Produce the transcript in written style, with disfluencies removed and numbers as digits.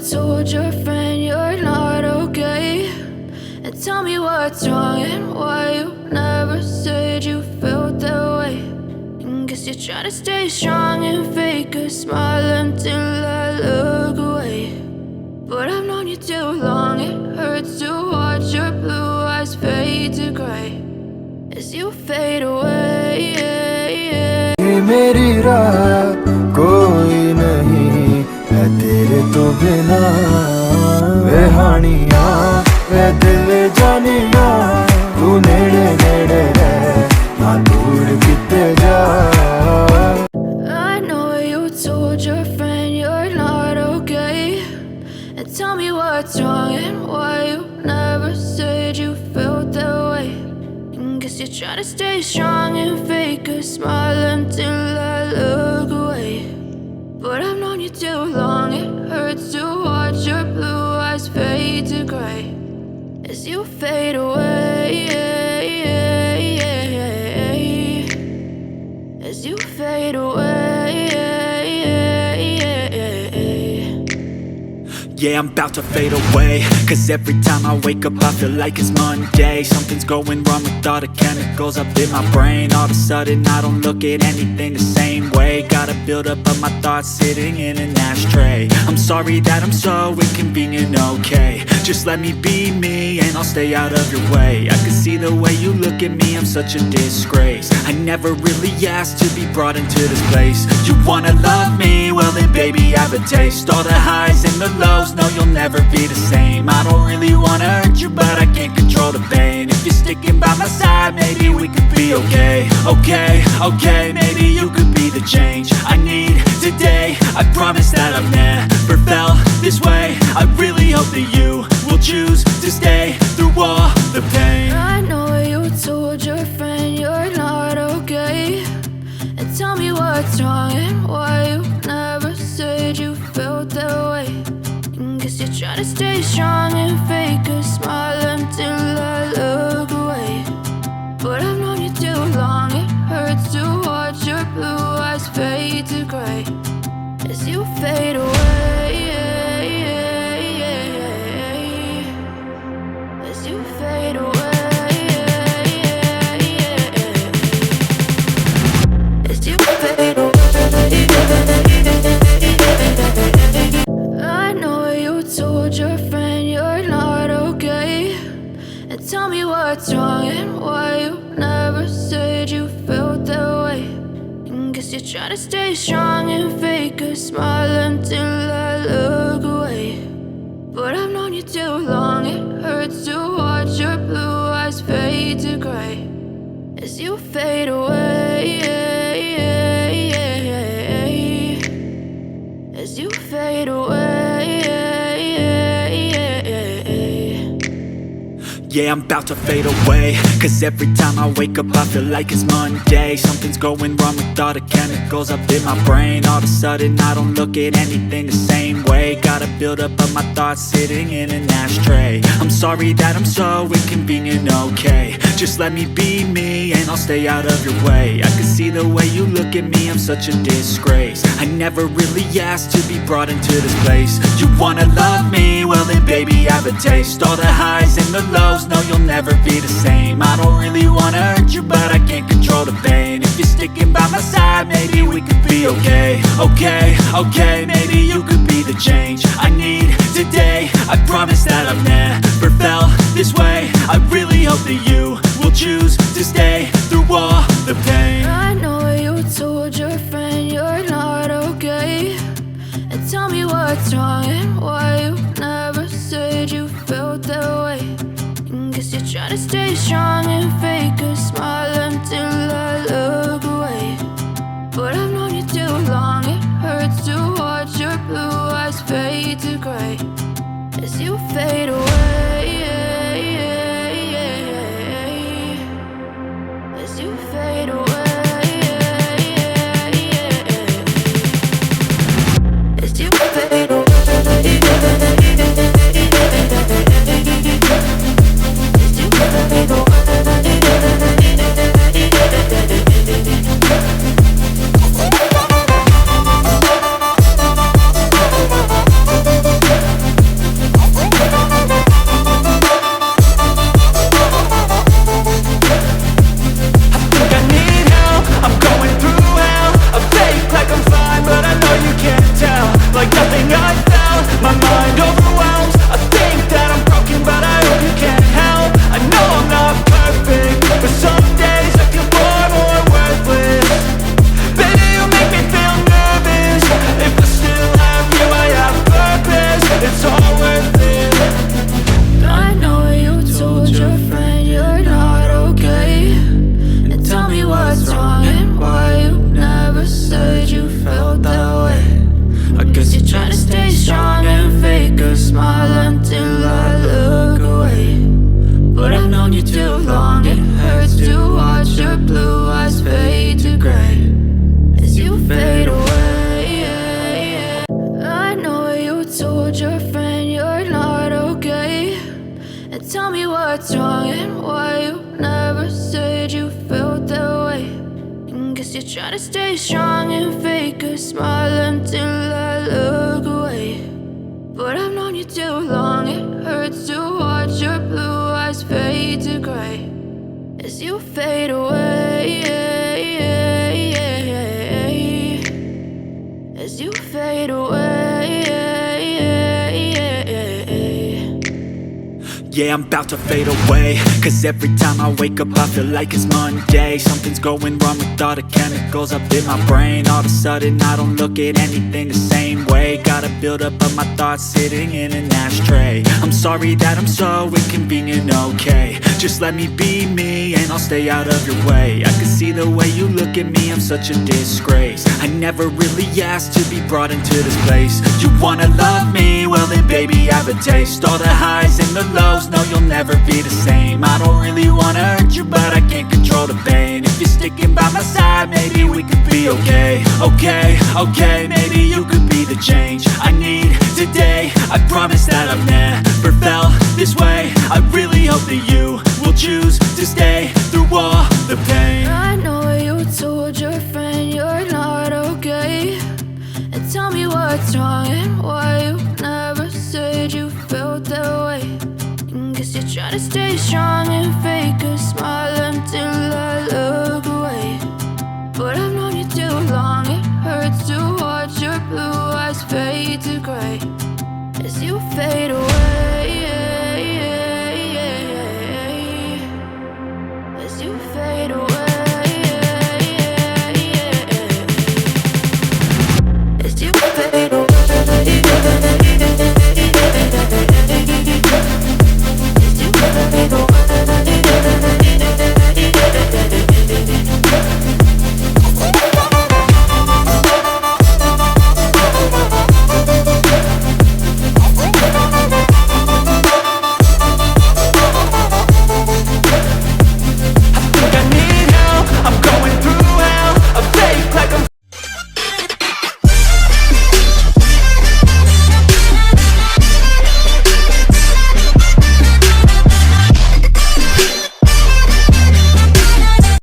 told your friend you're not okay, and tell me what's wrong and why you never said you felt that way. And guess you're trying to stay strong and fake a smile until I look away. But I've known you too long, it hurts to watch your blue eyes fade to gray as you fade away. मेरी राह कोई नहीं है तेरे तो बिना, वे हानिया वे दिल जानिया, तू नेड़े नेड़े रह ना दूर किते जा. I know you told your friend you're not okay, and tell me what's wrong and why you never said you felt that way. And guess you're trying to stay strong and fake a smile until I look away. But I've known you too long, it hurts to watch your blue eyes fade to gray as you fade away. As you fade away. Yeah, I'm about to fade away, cause every time I wake up I feel like it's Monday. Something's going wrong with all the chemicals up in my brain. All of a sudden I don't look at anything the same way. Got a build up of my thoughts sitting in an ashtray. I'm sorry that I'm so inconvenient, okay. Just let me be me and I'll stay out of your way. I can see the way you look at me, I'm such a disgrace. I never really asked to be brought into this place. You wanna love me? Well then baby I have a taste. All the highs and the lows, no, you'll never be the same. I don't really wanna hurt you, but I can't control the pain. If you're sticking by my side, maybe we could be okay. Okay, maybe you could be the change I need today. I promise that I've never felt this way. I really hope that you will choose to stay through all the pain. I know you told your friend you're not okay, and tell me what's wrong and why you never said you felt that way. Guess you're trying to stay strong and fake a smile until I look away. But I've known you too long, it hurts to watch your blue eyes fade to gray as you fade away. As you fade away. As you fade away. I know you told your friend you're not okay, and tell me what's wrong and why you never said you felt that way. And guess you're trying to stay strong and fake a smile until I look away. But I've known you too long, it hurts to watch your blue eyes fade to gray as you fade away. As you fade away. Yeah, I'm about to fade away, cause every time I wake up I feel like it's Monday. Something's going wrong with all the chemicals up in my brain. All of a sudden I don't look at anything the same way. Got a build up of my thoughts sitting in an ashtray. I'm sorry that I'm so inconvenient, okay. Just let me be me and I'll stay out of your way. I can see the way you look at me, I'm such a disgrace. I never really asked to be brought into this place. You wanna love me? Well then baby I have a taste. All the highs and the lows, no, you'll never be the same. I don't really wanna hurt you, but I can't control the pain. If you're sticking by my side, maybe we could be okay. Okay, maybe you could be the change I need today. I promise that I've never felt this way. I really hope that you will choose to stay through all the pain. I know you told your friend you're not okay, and tell me what's wrong and why you never said you felt that way. Guess you're trying to stay strong and fake a smile until I look away. But I've known you too long, it hurts to watch your blue eyes fade to gray as you fade away. As you fade away. As you fade away. stay strong and fake a smile until I look away. But I've known you too long, it hurts to watch your blue eyes fade to gray as you fade away. I know you told your friend you're not okay, and tell me what's wrong and why you never said you felt that way. And guess you're trying to stay strong and fake a smile until I look away. But I've known you too long, it hurts to watch your blue eyes fade to gray as you fade away. As you fade away. Yeah, I'm about to fade away, cause every time I wake up I feel like it's Monday. Something's going wrong with all the chemicals up in my brain. All of a sudden I don't look at anything the same way. Gotta build up of my thoughts sitting in an ashtray. I'm sorry that I'm so inconvenient, okay. Just let me be me and I'll stay out of your way. I can see the way you look at me, I'm such a disgrace. I never really asked to be brought into this place. You wanna love me? Well then baby I have a taste. All the highs and the lows, no you'll never be the same. I don't really wanna hurt you but I can't control the pain. If you're sticking by my side maybe we could be okay. Okay, maybe you could be the change I need today. I promise that I've never felt this way. I really hope that you will choose to stay through all the pain. I know you told your friend you're not okay, and tell me what's wrong and why you never said you felt that way. And guess you're trying to stay strong and fake a smile until I look away. But I've known you too long, it hurts to watch your blue eyes fade to gray as you fade away.